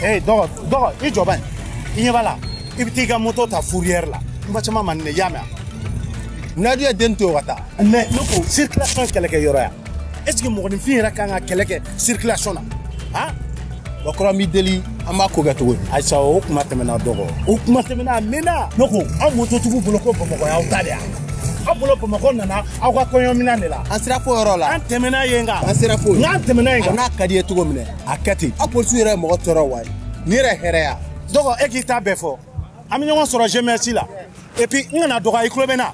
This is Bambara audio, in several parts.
Hey, dog, i joban. I bala. I bi ka moto ta fourrière la. Mba chama man ne yama. Nadia dento wata. Ne no ko circulation keleke yoroya. Est-ce que mo ni fin ra kan keleke circulation na? Ha? Wakora mi deli ama ko gato. Aisha o kuma temena dogo. O kuma temena mena. No ko am moto tubu bloko pomoko ya utalia. Apolo pomoko nana akwa konyo mina nela. Ansira fo yoro la. An temena yenga. Ansira fo. Nga temena yenga. Na kadiye tugo mine. Akati. Apolisi yere mo toro wa. Ni re hereya. Dogo ekita befo. Ami nyongo soro je merci là. Et puis ngana doga iklo bena.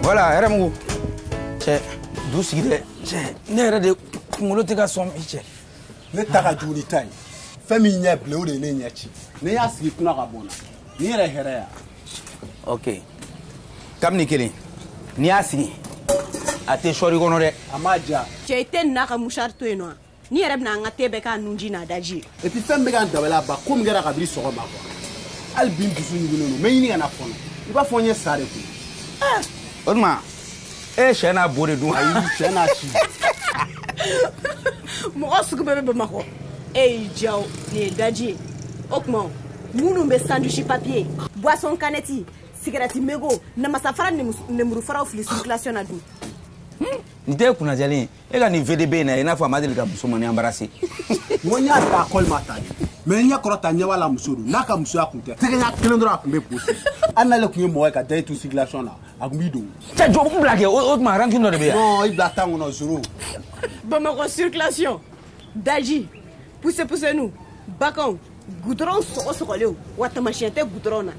Voilà, Eramu. Che, douce idée. Che, n'era de kumuloteka sombi che. Ne taka juli tai. Femi nya bleu de ne nyachi. Ne ya sigi kuna ka bona. Ni re hereya. OK. Kam ni kelen. Ni asigi. Ate shori gono de. Amaja. Che ite naka musharto eno. Ni yɛrɛ bɛna an ka tɛ bɛɛ ka nunji n'a daji. Et puis fɛn bɛ ka dabala ba ko min kɛra kabiri sɔgɔma quoi. Hali bi dusu ɲugulen don. Mɛ ɲini ka na fɔnɔ. I b'a fɔ n ye sa de koyi. O tuma sɛ n'a bo de dun. Ayi sɛ n'a si. Mɔgɔ sugu bɛɛ bɛ Bamakɔ. Y'i diya o nin ye daji ye. O tuma minnu bɛ sandwich papier boisson canette cigarette mégo namasafara nemuru faraw fili circulation na dun. Nin tɛ kunnajalen ye. E ka nin VDB na i n'a fɔ a ma deli ka muso mɔni embarrasser. N ko n y'a ta école ma ta de. Mais n ɲɛ kɔrɔ ta ɲɛ b'a la muso don. N'a ka musoya kun tɛ. Tɛgɛɲa kelen dɔrɔn a kun bɛ bosi. Hali n'ale kun ye mɔgɔ ye ka da i to circulation na a kun b'i don. Cɛ jɔ n bila kɛ o tuma ranking dɔ de bɛ yan. Non i bila tan kɔnɔ zoro. Bamakɔ circulation daji pousse-nous bakanw goudron sɔgɔsɔgɔlenw wa tamasiyɛn tɛ goudron na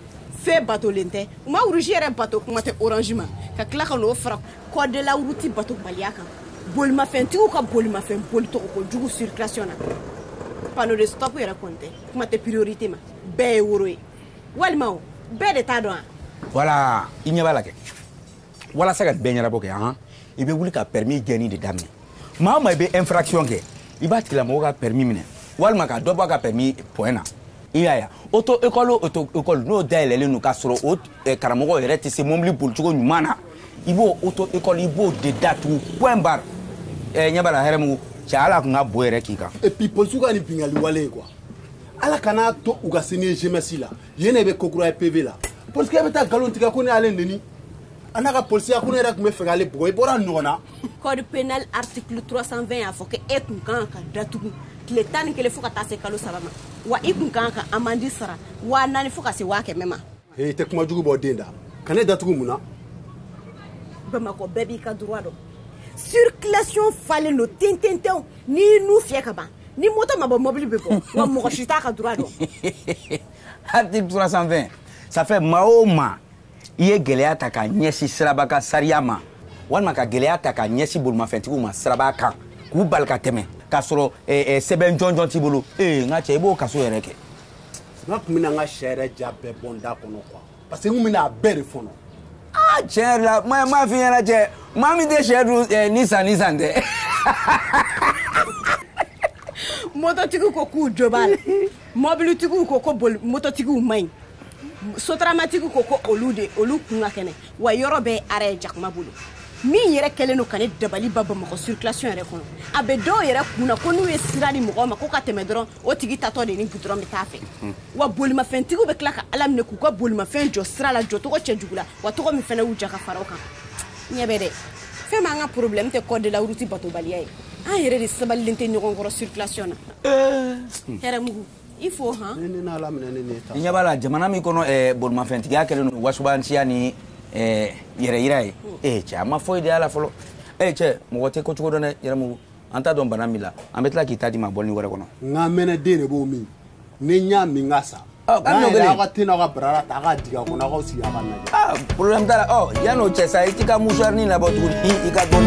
fɛn batolen tɛ u ma rouge yɛrɛ bato kuma tɛ orange ma ka tila ka n'o fara code de la route batobaliya kan bolimafɛntigiw ka bolimafɛn bolitogo kojugu circulation na panneau de stop yɛrɛ kɔni tɛ kuma tɛ priorité ma bɛɛ ye woro ye walima o bɛɛ de t'a dɔn a. Voilà i ɲɛ b'a la kɛ walasa ka bɛɛ ɲɛnabɔ kɛ han i bɛ wuli ka permis gɛnni de daminɛ maa o maa i bɛ infraction kɛ i b'a tigilamɔgɔ ka permis minɛ walima ka dɔ bɔ a ka permis point na i y'a ye auto école n'o dayɛlɛlen don k'a sɔrɔ o karamɔgɔ yɛrɛ tɛ se mobili bolicogo ɲuman na i b'o auto école i b'o de datugu point barre ɲɛ b'a la Hɛrɛmugu cɛ ala kun ka bo yɛrɛ k'i kan. Et puis polisiw ka nin bingali wale ye quoi ala kana to u ka se ni jeunesse la yen de bɛ kokura ye PV la polisikɛ bɛ taa nkalon tigɛ ko ne y'ale neni a n'a ka polisiya ko ne yɛrɛ tun bɛ fɛ k'ale bugɔ i bɔra ɲɔgɔn na. Code pénal article 320 y'a fɔ ko e kun kan ka datugu tile 11 fo ka taa se kalo 3 ma wa i kun kan ka amande sara 400 fo ka se 500 ma. Ee tɛ kuma jugu bɔ den da ka ne datugu mun na. Bamakɔ bɛɛ b'i ka droit dɔn circulation falen don tententɛnw n'i n'u fiyɛ ka ban ni moto ma bɔ mobile bɛ bɔ wa mɔgɔ si t'a ka droit dɔn. Article 320 ça fait maa o maa i ye gɛlɛya ta ka ɲɛsin siraba ka sariya ma walima ka gɛlɛya ta ka ɲɛsin bolimafɛntigiw ma siraba kan k'u bali ka tɛmɛ k'a sɔrɔ sɛbɛn jɔnjɔn t'i bolo n ka cɛ i b'o kaso yɛrɛ kɛ. N'a kun bɛna n ka sɛ yɛrɛ ja bɛɛ bɔ n da kɔnɔ quoi parce que n kun bɛna a bɛɛ de fɔnɔ. Tiɲɛ yɛrɛ la m'a f'i ɲɛna cɛ maa min tɛ sɛ dun nisan tɛ. Mototigiw ko k'u jo b'a la mobilitigiw ko mototigiw man ɲi sotaramatigiw ko olu kun ka kɛnɛ wa yɔrɔ bɛɛ arrêt jakuma bolo min yɛrɛ kɛlen don ka ne dabali ba Bamakɔ circulation yɛrɛ kɔnɔ a bɛ dɔw yɛrɛ kunna ko n'u ye sira di mɔgɔ ma ko ka tɛmɛ dɔrɔn o tigi tatɔ de ni goudron bɛ taa fɛ wa bolimafɛntigiw bɛ tila ka ala minɛ k'u ka bolimafɛn jɔ sira la jɔcogo cɛjugu la wa tɔgɔ min fana y'u ja ka fara o kan ɲɛ bɛ dɛ fɛn m'an ka problème tɛ code de la route batobaliya ye an yɛrɛ de sabalilen tɛ ɲɔgɔn kɔrɔ circulation na. Hɛrɛmugu il faut han. Ne n'ala minɛ ne n'e ta. I ɲɛ b'a la jamana min kɔnɔ bolimafɛntigiya kɛlen don wasubanciya ni yɛrɛ yira ye cɛ a ma foyi de y'a la fɔlɔ cɛ mɔgɔ tɛ ko cogo dɔn dɛ Hɛrɛmugu an t'a dɔn bana min la an bɛ tila k'i ta di ma bɔlini wɛrɛ kɔnɔ. N ka mɛnɛ den de b'o min ni n y'a min ka sa. N'a yɛrɛ aw ka te n'aw ka barara ta a ka digi a kɔnɔ aw k'aw sigi a ka lajɛ. Problème t'a la yan'o cɛ sa i t'i ka mouchoir ni labɔ tuguni i ka dɔn